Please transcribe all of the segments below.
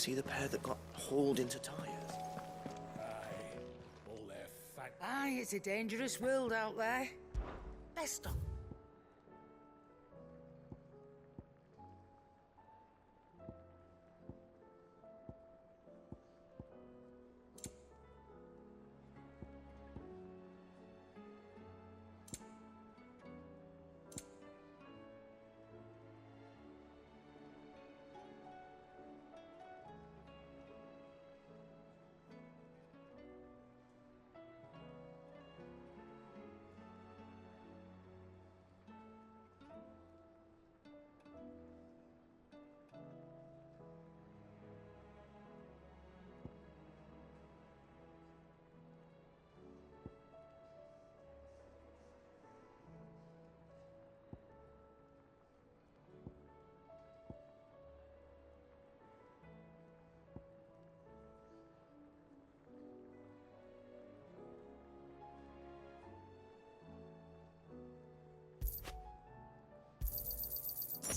he the pair that got hauled into tires? Aye, all their fat... Aye, it's a dangerous world out there. Let's stop.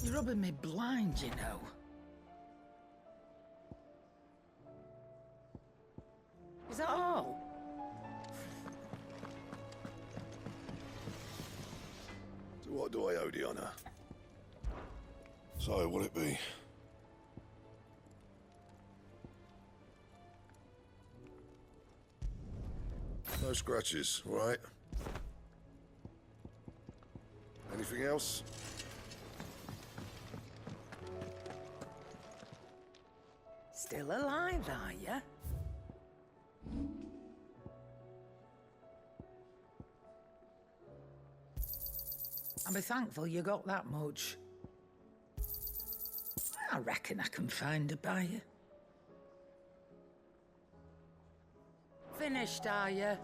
You're rubbing me blind, you know. Is that all? To what do I owe the honour? So, what'll it be? No scratches, all right? Anything else? Still alive, are you? I'll be thankful you got that much. I reckon I can find a buyer. Finished, are you?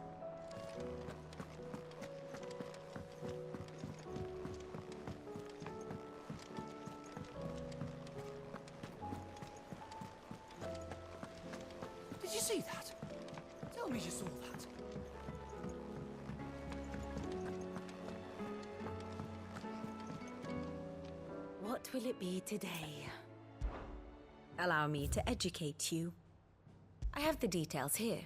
Did you see that? Tell me you saw that. What will it be today? Allow me to educate you. I have the details here.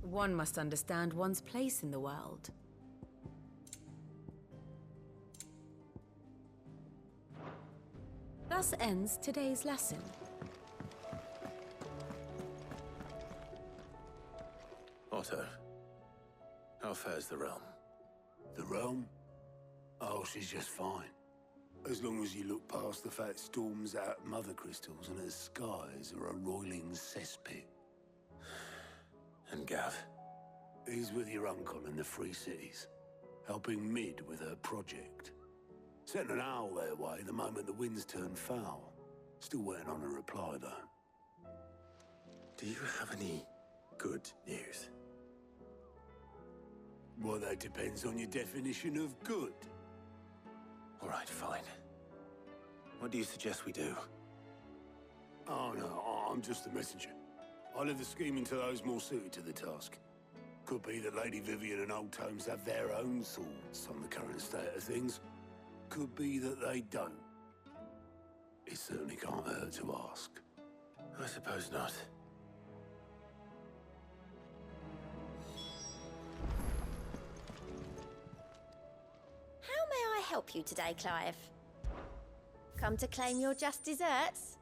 One must understand one's place in the world. Thus ends today's lesson. Otto, how fares the realm? The realm? Oh, she's just fine. As long as you look past the fat storms out at Mothercrystals and her skies are a roiling cesspit. And Gav? He's with your uncle in the Free Cities, helping Mid with her project. Sent an owl their way the moment the winds turned foul. Still waiting on a reply, though. Do you have any good news? Well, that depends on your definition of good. All right, fine. What do you suggest we do? Oh, no, I'm just a messenger. I leave the scheming to those more suited to the task. Could be that Lady Vivian and Old Tomes have their own thoughts on the current state of things. Could be that they don't. It certainly can't hurt to ask. I suppose not. How may I help you today, Clive? Come to claim your just desserts?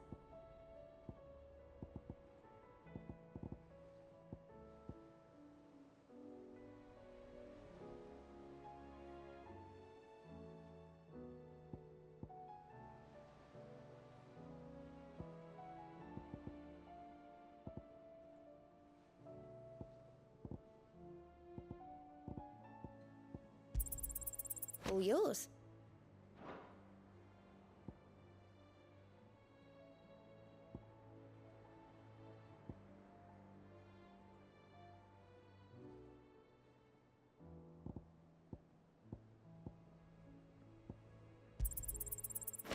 All yours.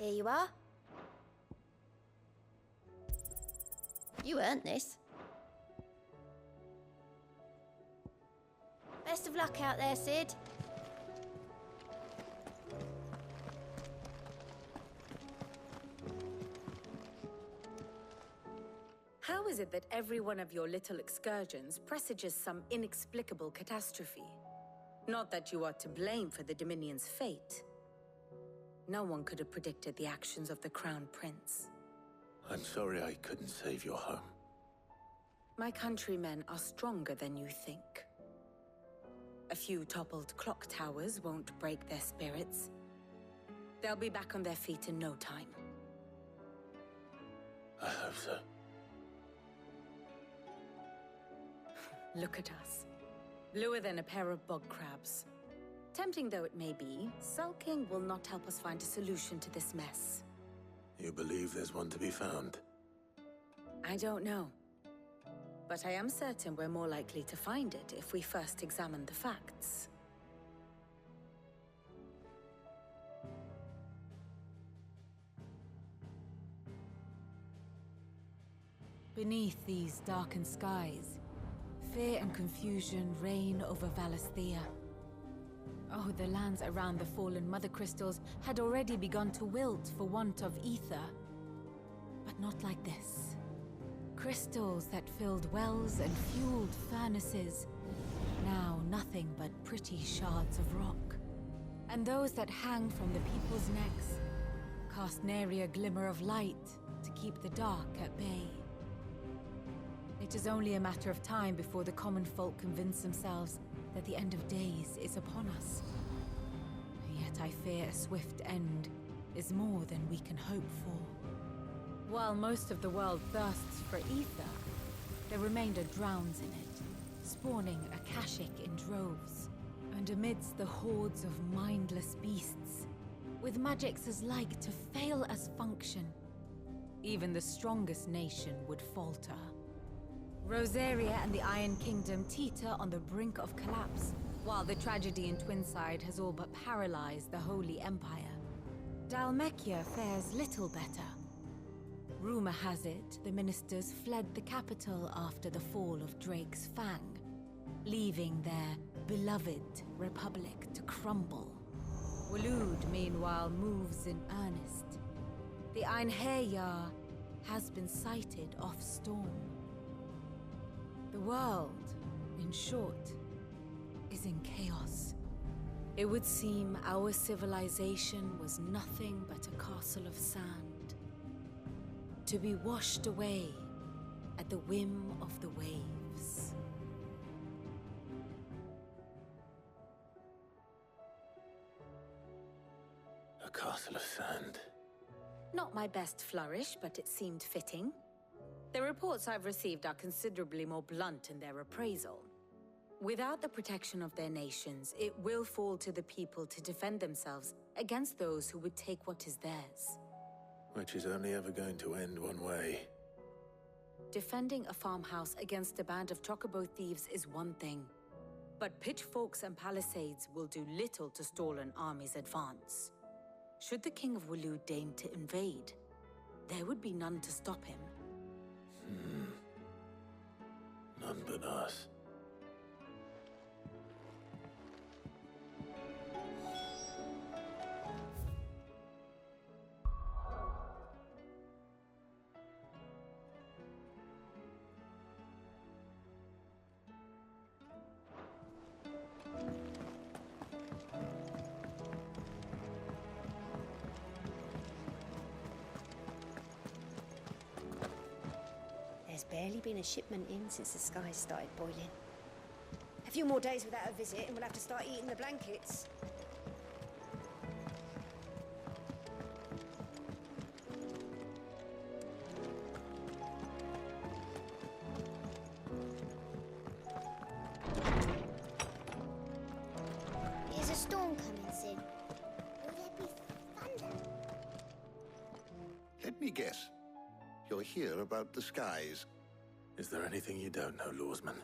Here you are. You earned this. Best of luck out there, Sid. How is it that every one of your little excursions presages some inexplicable catastrophe? Not that you are to blame for the Dominion's fate. No one could have predicted the actions of the Crown Prince. I'm sorry I couldn't save your home. My countrymen are stronger than you think. A few toppled clock towers won't break their spirits. They'll be back on their feet in no time. I hope so. Look at us. Bluer than a pair of bog crabs. Tempting though it may be, sulking will not help us find a solution to this mess. You believe there's one to be found? I don't know. But I am certain we're more likely to find it if we first examine the facts. Beneath these darkened skies, fear and confusion reign over Valisthea. Oh, the lands around the fallen Mothercrystals had already begun to wilt for want of ether. But not like this. Crystals that filled wells and fueled furnaces. Now nothing but pretty shards of rock. And those that hang from the people's necks cast nary a glimmer of light to keep the dark at bay. It is only a matter of time before the common folk convince themselves that the end of days is upon us. Yet I fear a swift end is more than we can hope for. While most of the world thirsts for ether, the remainder drowns in it, spawning Akashic in droves. And amidst the hordes of mindless beasts, with magicks as like to fail as function, even the strongest nation would falter. Rosaria and the Iron Kingdom teeter on the brink of collapse, while the tragedy in Twinside has all but paralyzed the Holy Empire. Dalmekia fares little better. Rumor has it the ministers fled the capital after the fall of Drake's Fang, leaving their beloved republic to crumble. Waloed, meanwhile, moves in earnest. The Einherjar has been sighted off-storm. The world, in short, is in chaos. It would seem our civilization was nothing but a castle of sand, to be washed away at the whim of the waves. A castle of sand. Not my best flourish, but it seemed fitting. The reports I've received are considerably more blunt in their appraisal. Without the protection of their nations, it will fall to the people to defend themselves against those who would take what is theirs. Which is only ever going to end one way. Defending a farmhouse against a band of chocobo thieves is one thing, but pitchforks and palisades will do little to stall an army's advance. Should the King of Waloed deign to invade, there would be none to stop him. None but us. barely been a shipment in since the skies started boiling. A few more days without a visit and we'll have to start eating the blankets. There's a storm coming soon. Will there be thunder? Let me guess. You're here about the skies. Is there anything you don't know, Lawsman?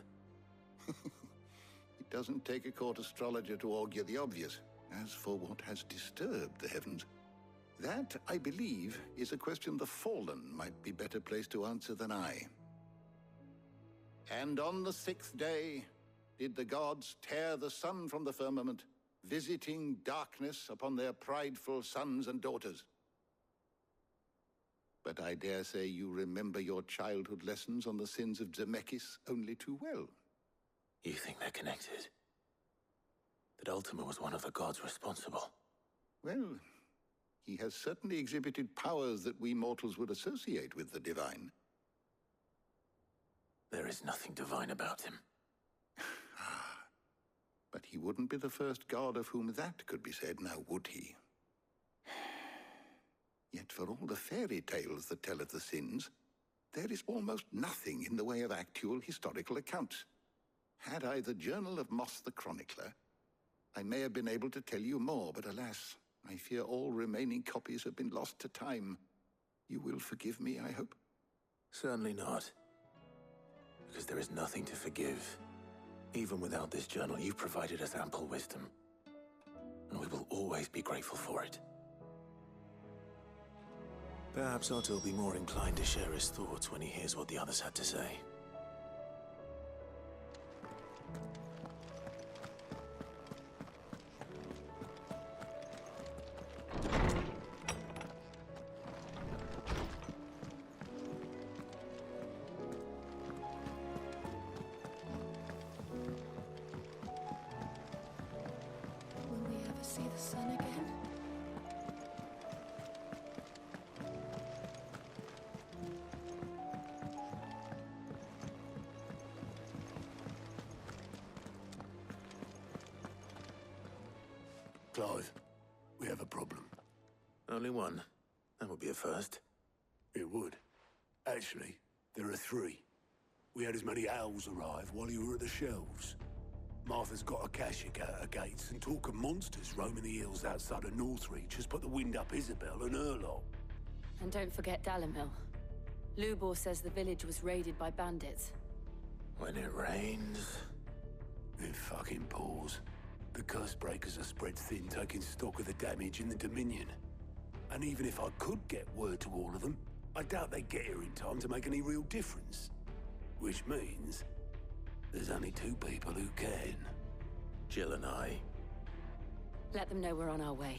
It doesn't take a court astrologer to augur the obvious. As for what has disturbed the heavens, that, I believe, is a question the Fallen might be better placed to answer than I. And on the 6th day did the gods tear the sun from the firmament, visiting darkness upon their prideful sons and daughters. But I dare say you remember your childhood lessons on the sins of Zemeckis only too well. You think they're connected? That Ultima was one of the gods responsible? Well, he has certainly exhibited powers that we mortals would associate with the divine. There is nothing divine about him. But he wouldn't be the first god of whom that could be said, now would he? Yet for all the fairy tales that tell of the sins, there is almost nothing in the way of actual historical accounts. Had I the Journal of Moss the Chronicler, I may have been able to tell you more, but alas, I fear all remaining copies have been lost to time. You will forgive me, I hope? Certainly not. Because there is nothing to forgive. Even without this journal, you've provided us ample wisdom. And we will always be grateful for it. Perhaps Otto will be more inclined to share his thoughts when he hears what the others had to say. Will we ever see the sun again? Clive, we have a problem. Only one. That would be a first. It would. Actually, there are 3. We had as many owls arrive while you were at the shelves. Martha's got a Akashic at her gates, and talk of monsters roaming the hills outside of Northreach has put the wind up Isabel and her lot. And don't forget Dalimil. Lubor says the village was raided by bandits. When it rains... It fucking pours. The curse breakers are spread thin, taking stock of the damage in the Dominion. And even if I could get word to all of them, I doubt they'd get here in time to make any real difference. Which means there's only 2 people who can. Jill and I. Let them know we're on our way.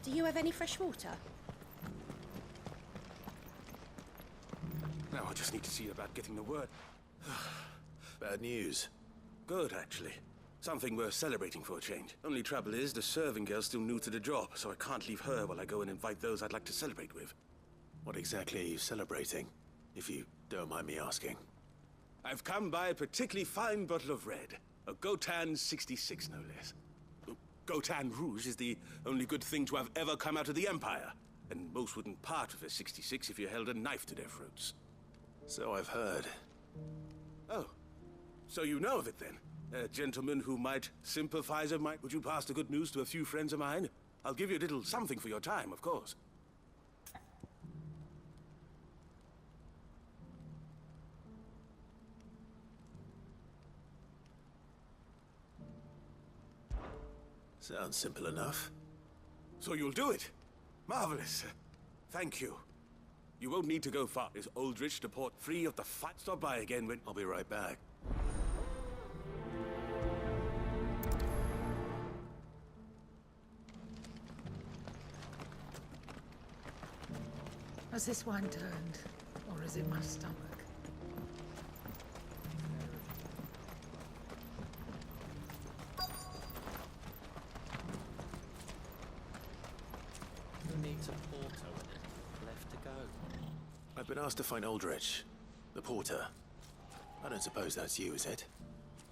Do you have any fresh water? Now I just need to see about getting the word. Bad news. Good, actually. Something worth celebrating for a change. Only trouble is, the serving girl's still new to the job, so I can't leave her while I go and invite those I'd like to celebrate with. What exactly are you celebrating, if you don't mind me asking? I've come by a particularly fine bottle of red. A Gotan 66, no less. Gotan Rouge is the only good thing to have ever come out of the Empire. And most wouldn't part with a 66 if you held a knife to their throats. So I've heard. Oh. So you know of it, then? A gentleman who might sympathize of mine. Would you pass the good news to a few friends of mine? I'll give you a little something for your time, of course. Sounds simple enough. So you'll do it? Marvelous. Thank you. You won't need to go far. Is Aldrich to port free of the fight? Stop by again when... I'll be right back. Has this wine turned? Or is it my stomach? Who needs a porter when there's left to go? I've been asked to find Aldrich, the porter. I don't suppose that's you, is it?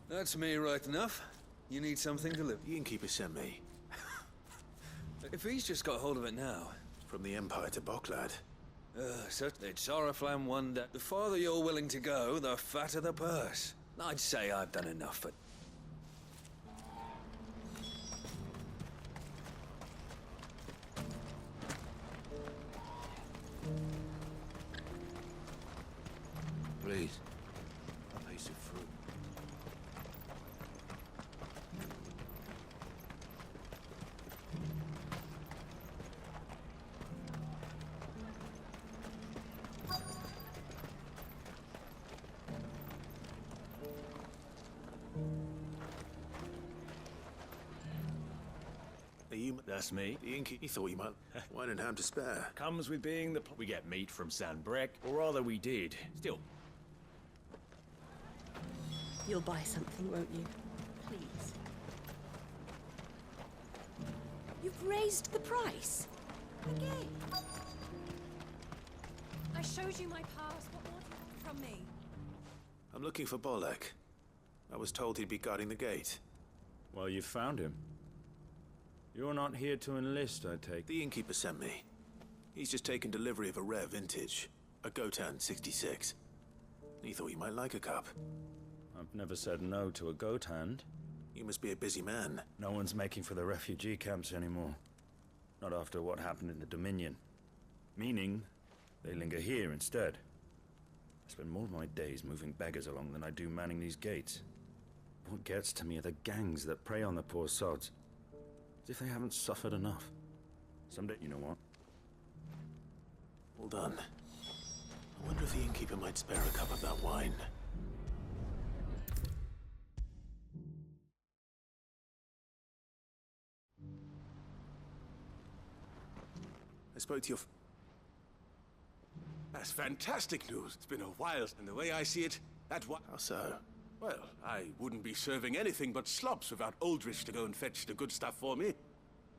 That's me, right enough. You need something to live. The innkeeper sent me. If he's just got hold of it now. From the Empire to Boklad. Certainly, it's Oriflamme one day. The farther you're willing to go, the fatter the purse. I'd say I've done enough, but... Please. A piece of fruit. That's me. The innkeeper, he thought you might... Wine and ham to spare. Comes with being the... We get meat from Sandbreck, or rather we did. Still. You'll buy something, won't you? Please. You've raised the price. Again. I showed you my past. What more do you want from me? I'm looking for Bolek. I was told he'd be guarding the gate. Well, you found him. You're not here to enlist, I take. The innkeeper sent me. He's just taken delivery of a rare vintage. A Gotan 66. He thought you might like a cup. I've never said no to a goat hand. You must be a busy man. No one's making for the refugee camps anymore. Not after what happened in the Dominion. Meaning, they linger here instead. I spend more of my days moving beggars along than I do manning these gates. What gets to me are the gangs that prey on the poor sods. As if they haven't suffered enough. Someday, you know what? Well done. I wonder if the innkeeper might spare a cup of that wine. I spoke to your... That's fantastic news. It's been a while, and the way I see it, that what? How so? Well, I wouldn't be serving anything but slops without Aldrich to go and fetch the good stuff for me.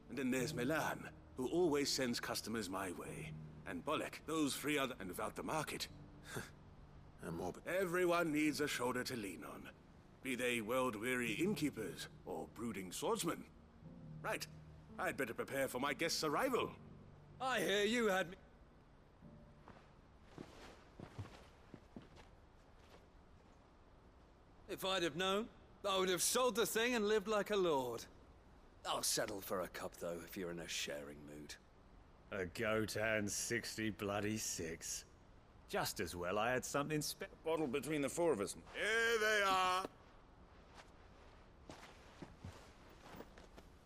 And then there's Milan, who always sends customers my way. And Bolek, those three other... And without the market. And more... Everyone needs a shoulder to lean on. Be they world-weary innkeepers or brooding swordsmen. Right. I'd better prepare for my guest's arrival. I hear you had me... If I'd have known, I would have sold the thing and lived like a lord. I'll settle for a cup, though, if you're in a sharing mood. A Gotan 66. Just as well I had something bottle between the four of us. Here they are.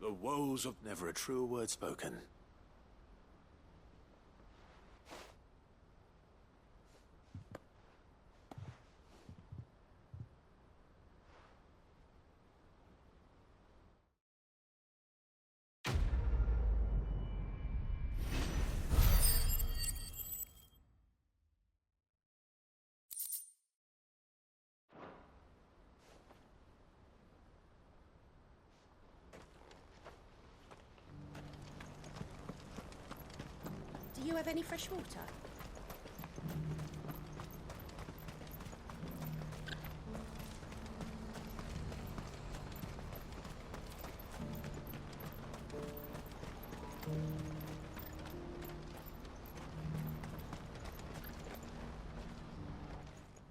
The woes of... Never a truer word spoken. Do you have any fresh water?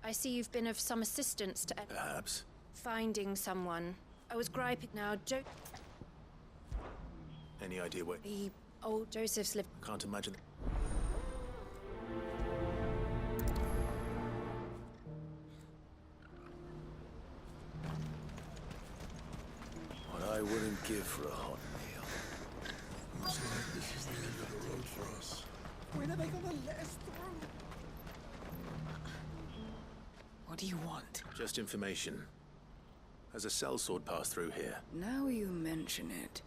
I see you've been of some assistance to... Perhaps. Finding someone. I was griping now. Any idea where... The old Joseph's lived... Can't imagine... What I wouldn't give for a hot meal. Looks like this is the end of the road for us. When are they gonna let us through? What do you want? Just information. Has a sellsword passed through here? Now you mention it,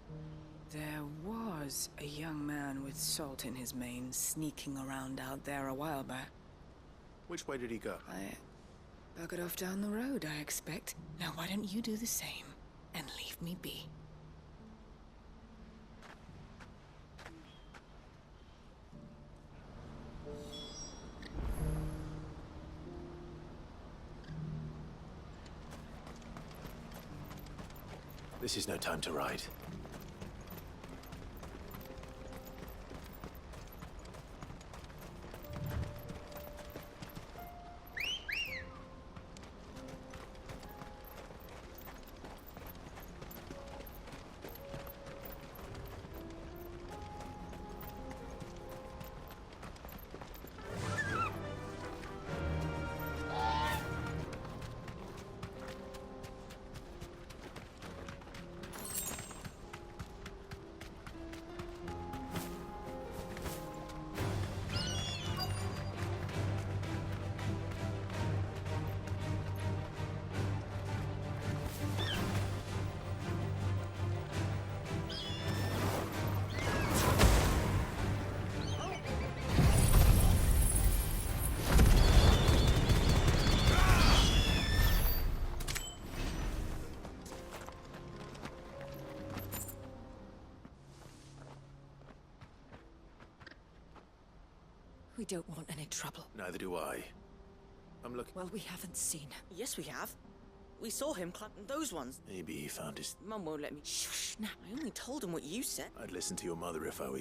there was a young man with salt in his mane sneaking around out there a while back. Which way did he go? I buggered off down the road, I expect. Now why don't you do the same and leave me be? This is no time to ride. We don't want any trouble. Neither do I. I'm looking... Well, we haven't seen. Yes, we have. We saw him clapping those ones. Maybe he found his... Mum won't let me. Shush, now. I only told him what you said. I'd listen to your mother if I were...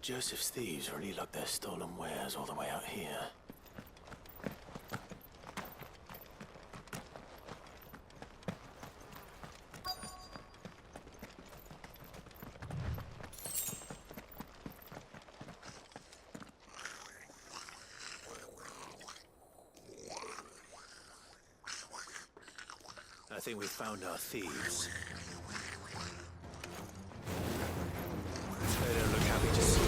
Did Joseph's thieves really lug their stolen wares all the way out here? I think we've found our thieves. They don't look happy to see me.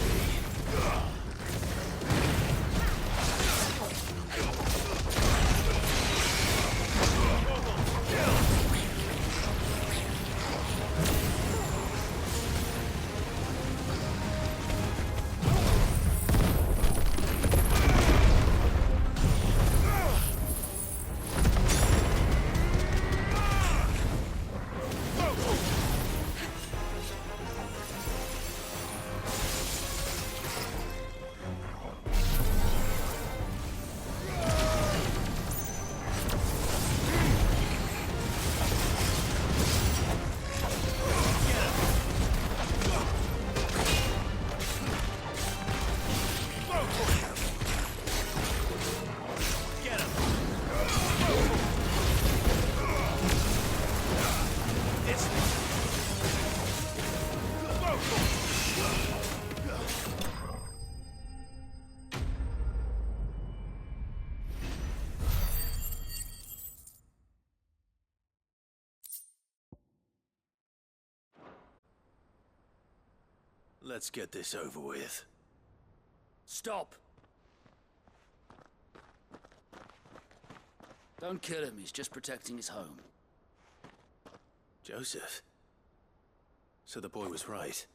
Let's get this over with. Stop! Don't kill him, he's just protecting his home. Joseph? So the boy was right.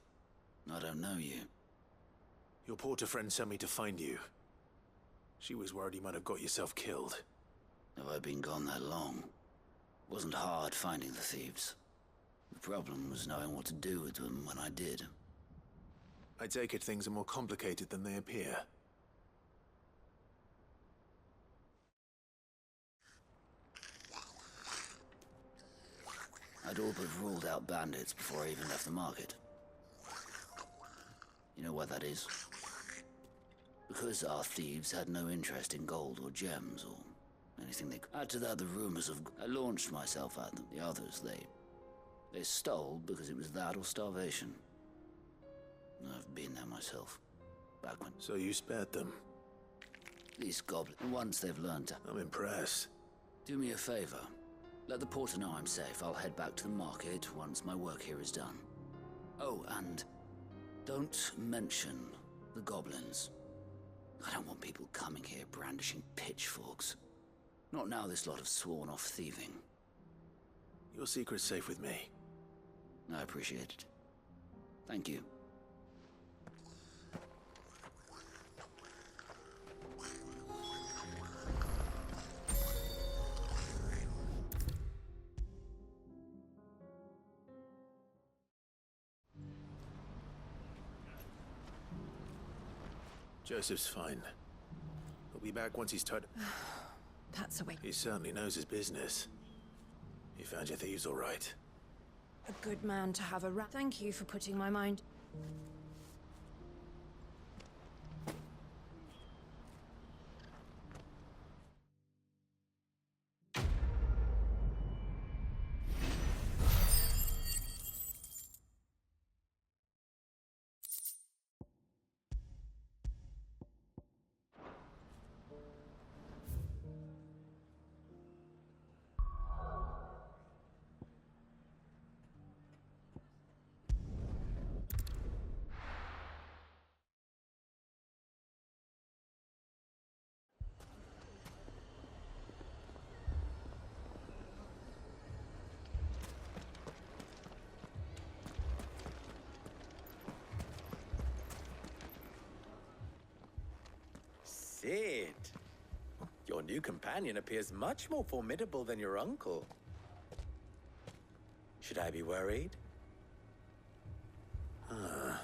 I don't know you. Your porter friend sent me to find you. She was worried you might have got yourself killed. Have I been gone that long? It wasn't hard finding the thieves. The problem was knowing what to do with them when I did. I take it things are more complicated than they appear. I'd all but ruled out bandits before I even left the market. You know why that is? Because our thieves had no interest in gold or gems or anything they could. Add to that the rumors of... I launched myself at them. The others, they stole because it was that or starvation. I've been there myself. Back when... So you spared them? These goblins, once they've learned to... I'm impressed. Do me a favor. Let the porter know I'm safe. I'll head back to the market once my work here is done. Oh, and don't mention the goblins. I don't want people coming here brandishing pitchforks. Not now this lot have sworn off thieving. Your secret's safe with me. I appreciate it. Thank you. Joseph's fine. He'll be back once he's tired. That's a way. He certainly knows his business. You found your thieves all right. A good man to have around. Thank you for putting my mind... Sid, your new companion appears much more formidable than your uncle. Should I be worried? Ah,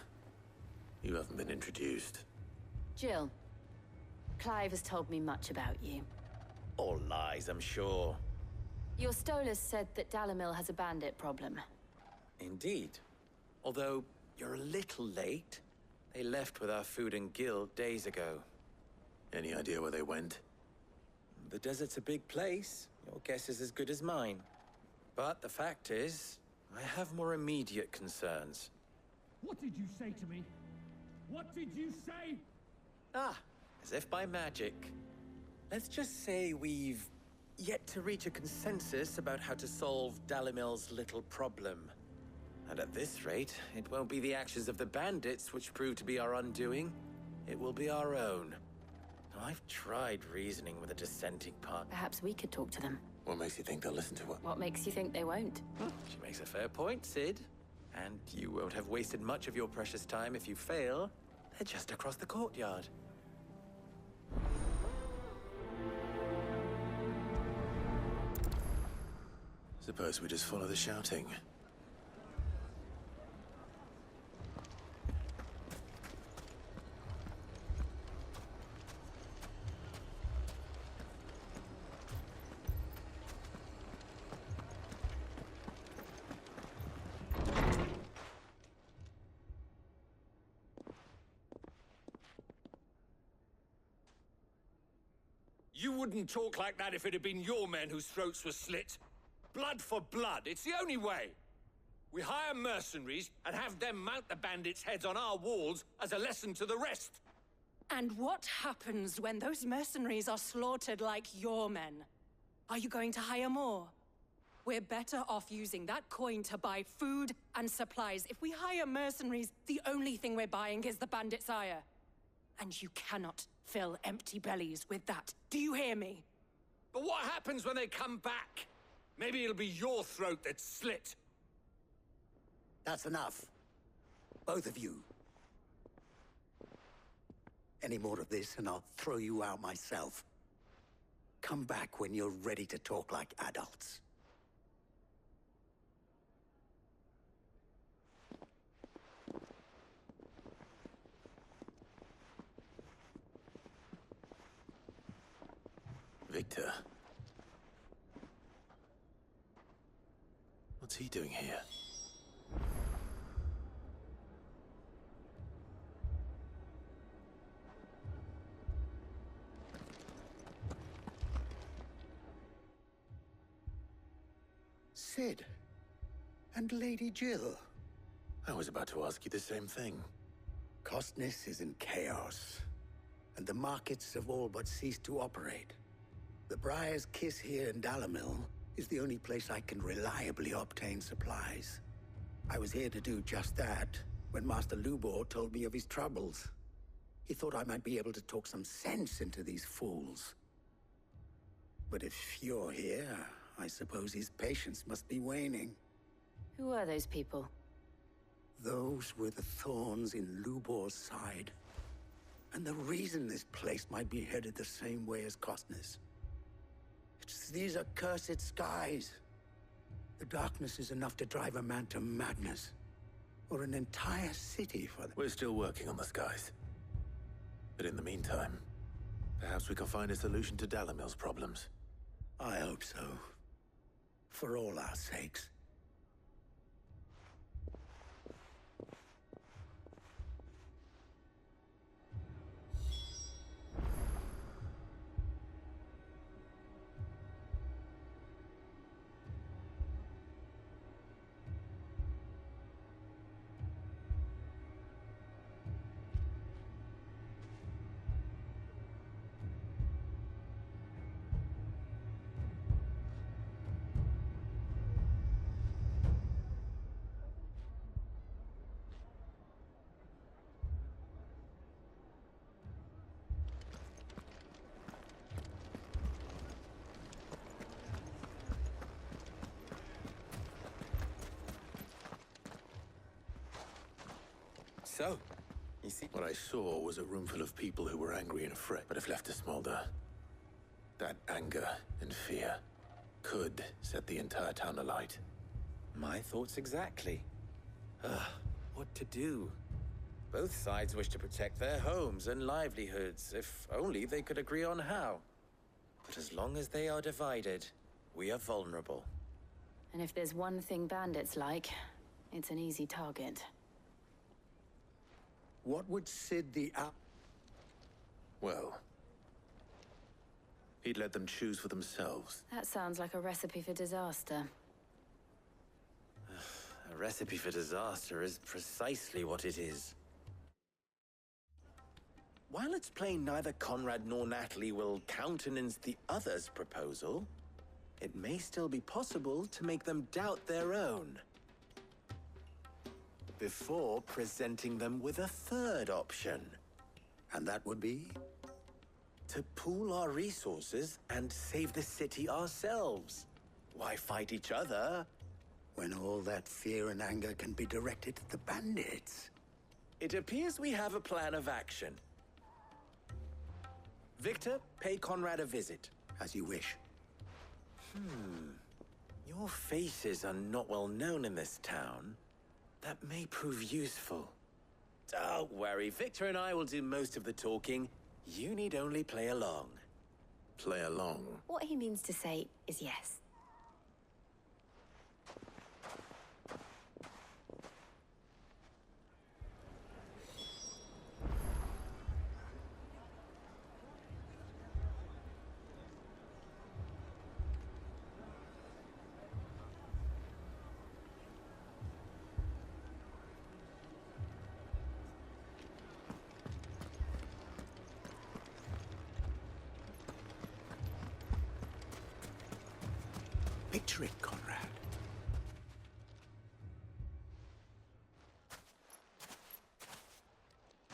you haven't been introduced. Jill, Clive has told me much about you. All lies, I'm sure. Your Stolas said that Dalimil has a bandit problem. Indeed. Although, you're a little late. They left with our food and guild days ago. Any idea where they went? The desert's a big place. Your guess is as good as mine. But the fact is, I have more immediate concerns. What did you say to me? What did you say? Ah, as if by magic. Let's just say we've yet to reach a consensus about how to solve Dalimil's little problem. And at this rate, it won't be the actions of the bandits which prove to be our undoing. It will be our own. I've tried reasoning with a dissenting part. Perhaps we could talk to them. What makes you think they'll listen to what? What makes you think they won't? She makes a fair point, Sid. And you won't have wasted much of your precious time if you fail. They're just across the courtyard. Suppose we just follow the shouting. You wouldn't talk like that if it had been your men whose throats were slit. Blood for blood, it's the only way. We hire mercenaries and have them mount the bandits' heads on our walls as a lesson to the rest. And what happens when those mercenaries are slaughtered like your men? Are you going to hire more? We're better off using that coin to buy food and supplies. If we hire mercenaries, the only thing we're buying is the bandits' ire. And you cannot fill empty bellies with that. Do you hear me? But what happens when they come back? Maybe it'll be your throat that's slit. That's enough. Both of you. Any more of this and I'll throw you out myself. Come back when you're ready to talk like adults. Victor. What's he doing here? Sid. And Lady Jill. I was about to ask you the same thing. Costness is in chaos, and the markets have all but ceased to operate. The Briar's Kiss here in Dalimil is the only place I can reliably obtain supplies. I was here to do just that when Master Lubor told me of his troubles. He thought I might be able to talk some sense into these fools. But if you're here, I suppose his patience must be waning. Who are those people? Those were the thorns in Lubor's side. And the reason this place might be headed the same way as Costness. It's these accursed skies. The darkness is enough to drive a man to madness. Or an entire city for them. We're still working on the skies. But in the meantime, perhaps we can find a solution to Dalimil's problems. I hope so. For all our sakes. So, you see, what I saw was a room full of people who were angry and afraid, but if left to smolder, that anger and fear could set the entire town alight. My thoughts exactly. What to do? Both sides wish to protect their homes and livelihoods, if only they could agree on how. But as long as they are divided, we are vulnerable. And if there's one thing bandits like, it's an easy target. What would Sid the Well, he'd let them choose for themselves. That sounds like a recipe for disaster. A recipe for disaster is precisely what it is. While it's plain neither Conrad nor Natalie will countenance the other's proposal, it may still be possible to make them doubt their own before presenting them with a third option. And that would be? To pool our resources and save the city ourselves. Why fight each other when all that fear and anger can be directed at the bandits? It appears we have a plan of action. Victor, pay Conrad a visit. As you wish. Your faces are not well known in this town. That may prove useful. Don't worry, Victor and I will do most of the talking. You need only play along. Play along? What he means to say is yes. Picture it, Conrad.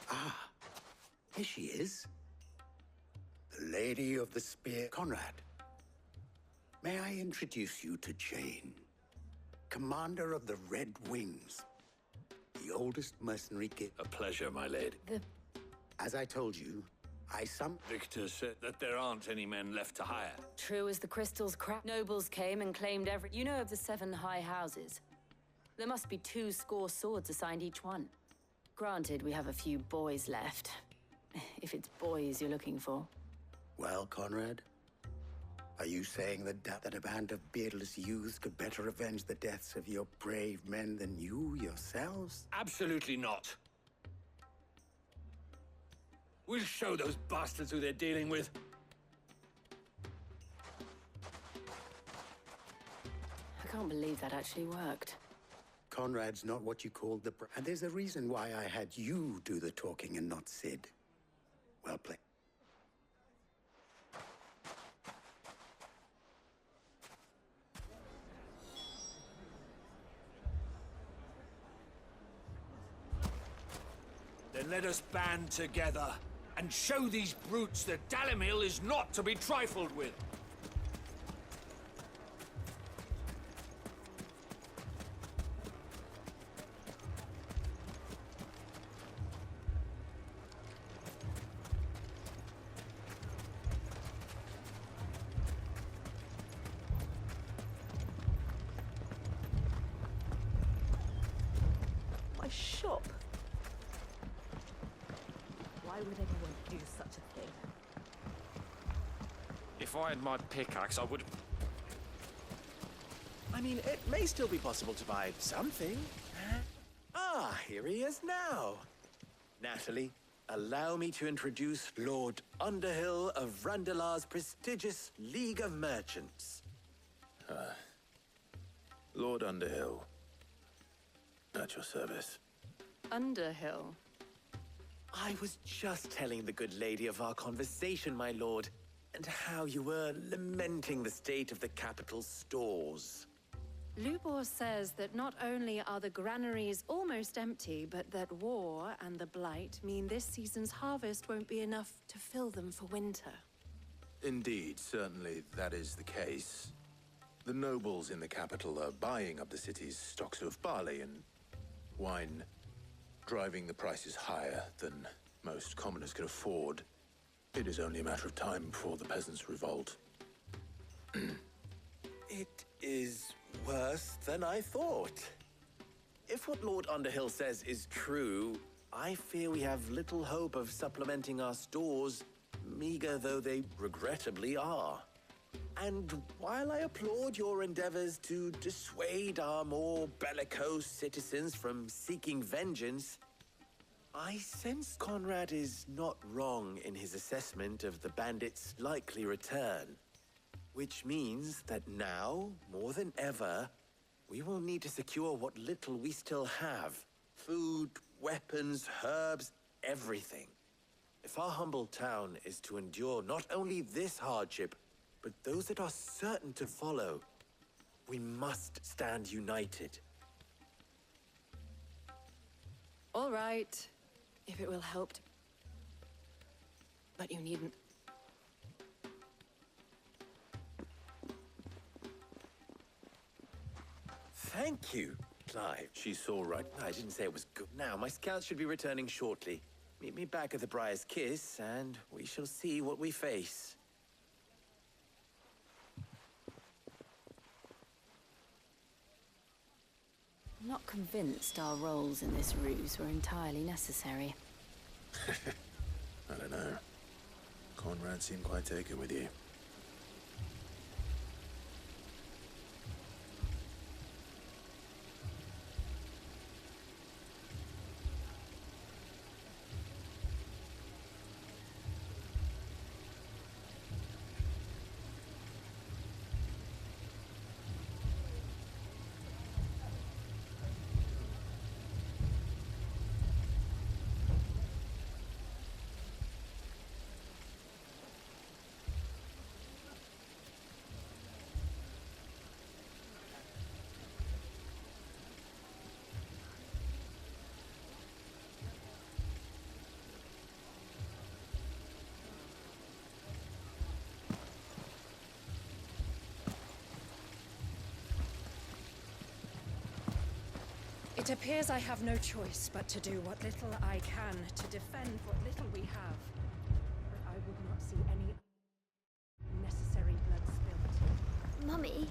Ah, here she is. The Lady of the Spear. Conrad, may I introduce you to Jane, commander of the Red Wings, the oldest mercenary guild. A pleasure, my lady. As I told you, Victor said that there aren't any men left to hire. True as the crystals crack. Nobles came and claimed every... You know of the 7 high houses. There must be 2 swords assigned each one. Granted, we have a few boys left. If it's boys you're looking for. Well, Conrad, are you saying that a band of beardless youths could better avenge the deaths of your brave men than you yourselves? Absolutely not. We'll show those bastards who they're dealing with. I can't believe that actually worked. Conrad's not what you called the... And there's a reason why I had you do the talking and not Sid. Well played. Then let us band together and show these brutes that Dalimil is not to be trifled with. My shop. Why would anyone do such a thing? If I had my pickaxe, I would... I mean, it may still be possible to buy something. Ah, here he is now. Natalie, allow me to introduce Lord Underhill of Randalar's prestigious League of Merchants. Lord Underhill. At your service. Underhill? I was just telling the good lady of our conversation, my lord, and how you were lamenting the state of the capital's stores. Lubor says that not only are the granaries almost empty, but that war and the Blight mean this season's harvest won't be enough to fill them for winter. Indeed, certainly that is the case. The nobles in the capital are buying up the city's stocks of barley and wine, driving the prices higher than most commoners can afford. It is only a matter of time before the peasants revolt. It is worse than I thought. If what Lord Underhill says is true, I fear we have little hope of supplementing our stores, meager though they regrettably are. And while I applaud your endeavors to dissuade our more bellicose citizens from seeking vengeance, I sense Conrad is not wrong in his assessment of the bandits' likely return. Which means that now, more than ever, we will need to secure what little we still have. Food, weapons, herbs, everything. If our humble town is to endure not only this hardship, but those that are certain to follow, we must stand united. All right, if it will help. But you needn't. Thank you, Clive. She's all right. I didn't say it was good. Now, my scouts should be returning shortly. Meet me back at the Briar's Kiss, and we shall see what we face. I'm not convinced our roles in this ruse were entirely necessary. I don't know. Conrad seemed quite taken with you. It appears I have no choice but to do what little I can to defend what little we have. But I would not see any necessary blood spilled. Mummy,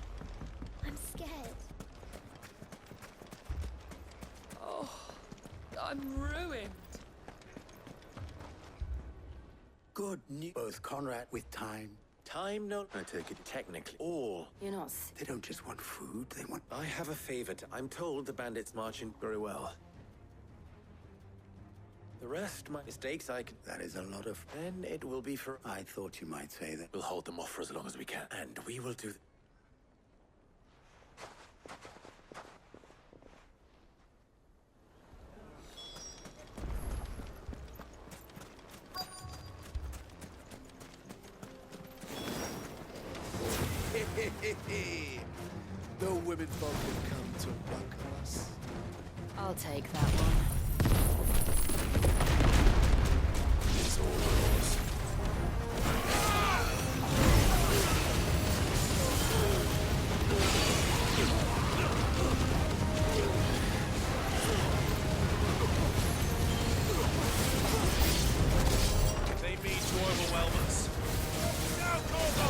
I'm scared. Oh, I'm ruined. Good news. Both Conrad with time. Time, no, I take it technically. All. You're not... They don't just want food, they want... I have a favor to... I'm told the bandits march in very well. The rest, my mistakes, I can... That is a lot of... Then it will be for... I thought you might say that. We'll hold them off for as long as we can. And we will do... No women folk have come to welcome us. I'll take that one. It's all yours. They mean to overwhelm us. Now, Corvo!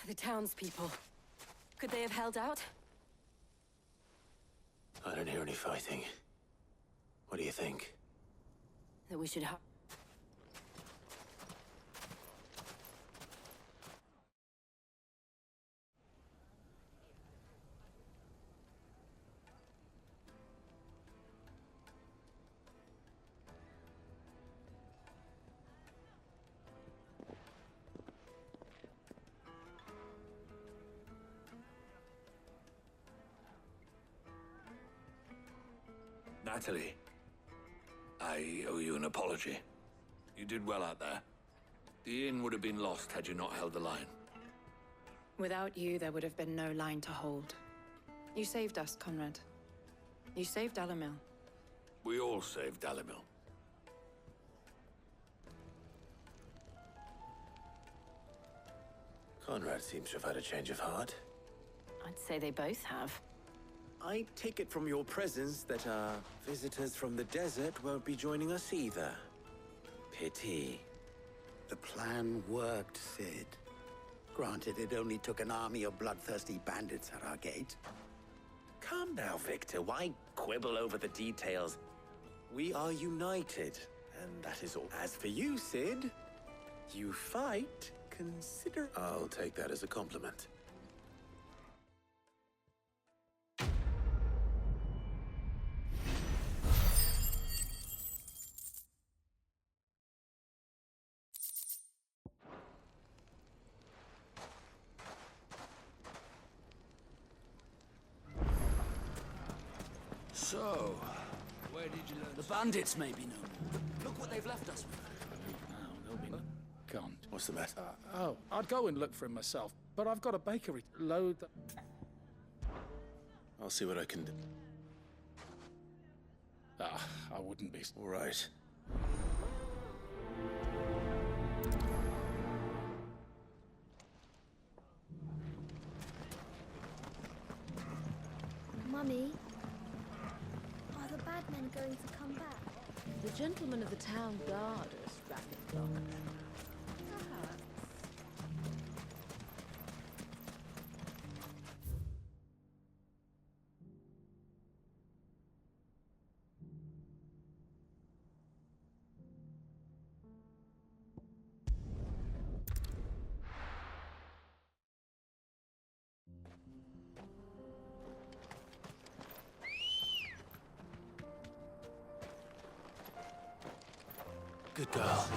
The townspeople. Could they have held out? I don't hear any fighting. What do you think? That we should Natalie, I owe you an apology. You did well out there. The inn would have been lost had you not held the line. Without you, there would have been no line to hold. You saved us, Conrad. You saved Dalimil. We all saved Dalimil. Conrad seems to have had a change of heart. I'd say they both have. I take it from your presence that our visitors from the desert won't be joining us either. Pity. The plan worked, Sid. Granted, it only took an army of bloodthirsty bandits at our gate. Calm now, Victor. Why quibble over the details? We are united, and that is all. As for you, Sid, you fight, consider... I'll take that as a compliment. So, where did you learn? The bandits may be no more. Look what they've left us with. No, there'll be no... Can't. What's the matter? I'd go and look for him myself, but I've got a bakery load that... I'll see what I can do. I wouldn't be... All right. Mummy? Are the bad men going to come back? The gentlemen of the town guard are a strapping lot. Perhaps. Good girl.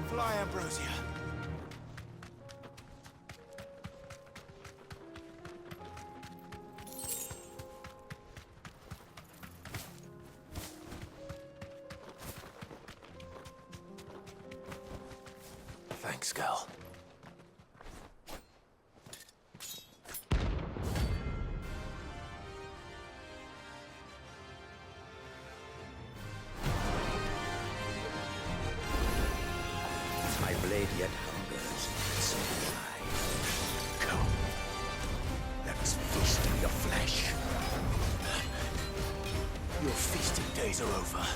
Fly, Ambrosia. Thanks, girl. Blade yet hungers, so do I. Come, let us feast on your flesh. Your feasting days are over.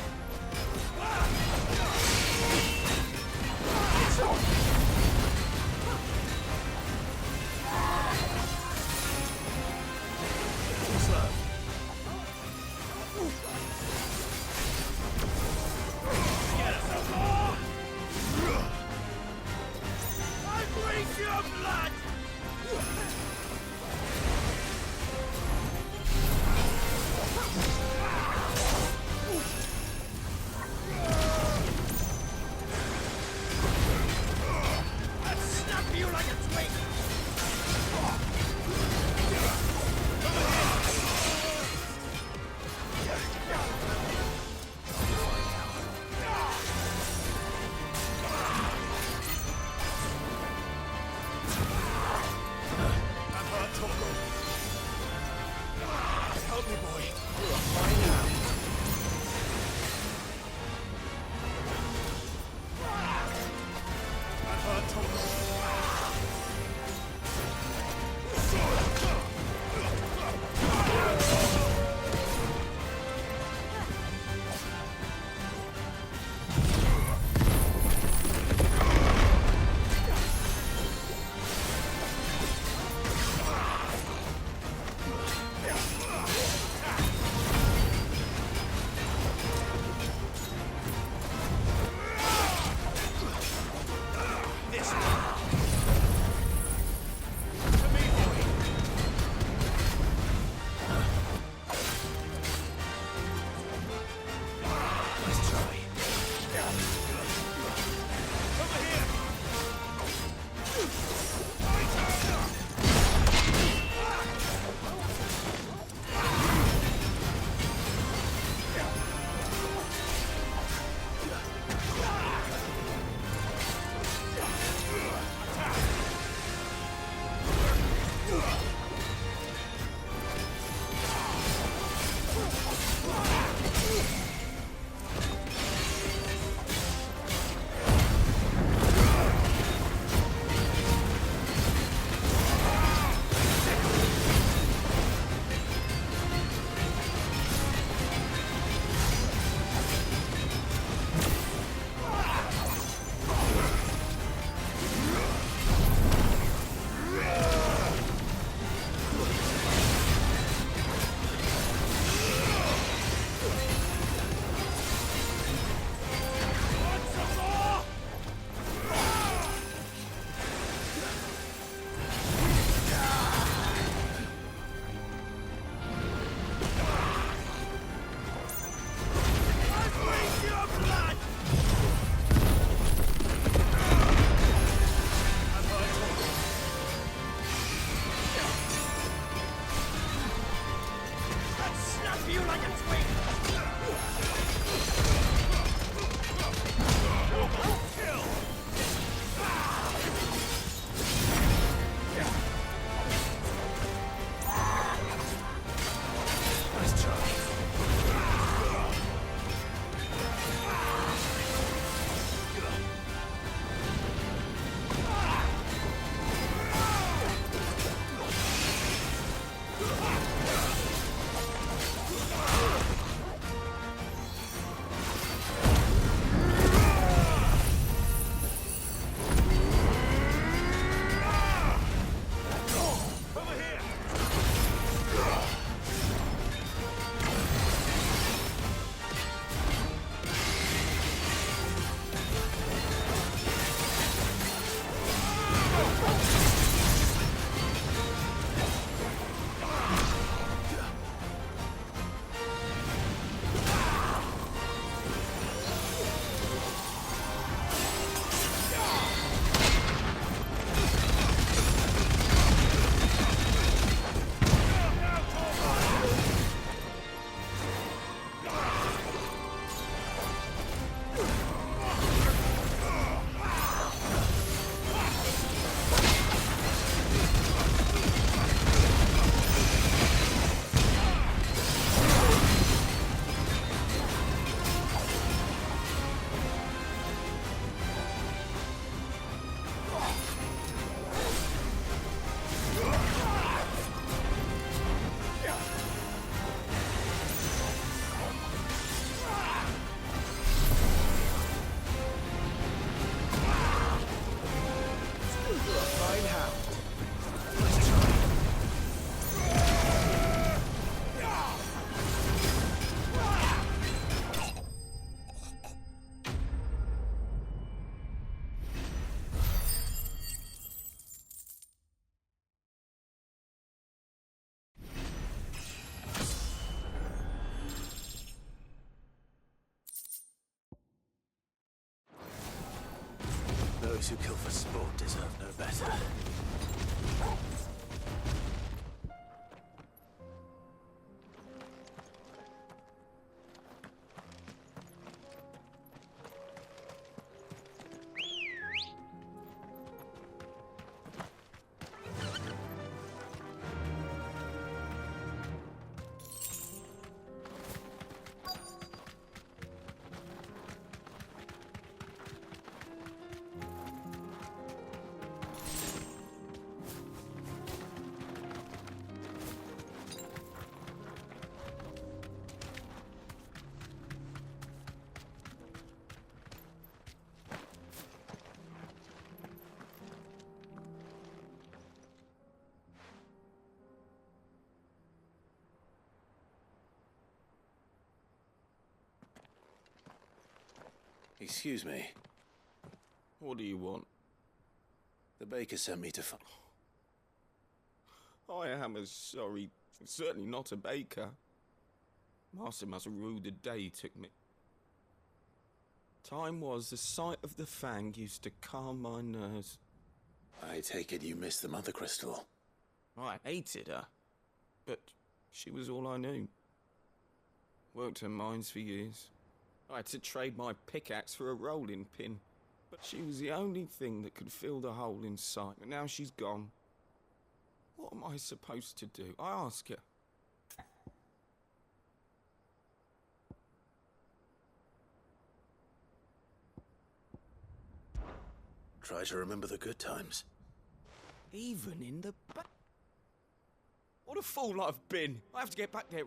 Those who kill for sport deserve no better. Excuse me. What do you want? The baker sent me to I am as sorry. Certainly not a baker. Master must have ruled the day he took me. Time was the sight of the fang used to calm my nerves. I take it you missed the Mothercrystal. I hated her, but she was all I knew. Worked her mines for years. I had to trade my pickaxe for a rolling pin, but she was the only thing that could fill the hole in sight. And now she's gone. What am I supposed to do? I ask you. Try to remember the good times. Even in the back. What a fool I've been. I have to get back there.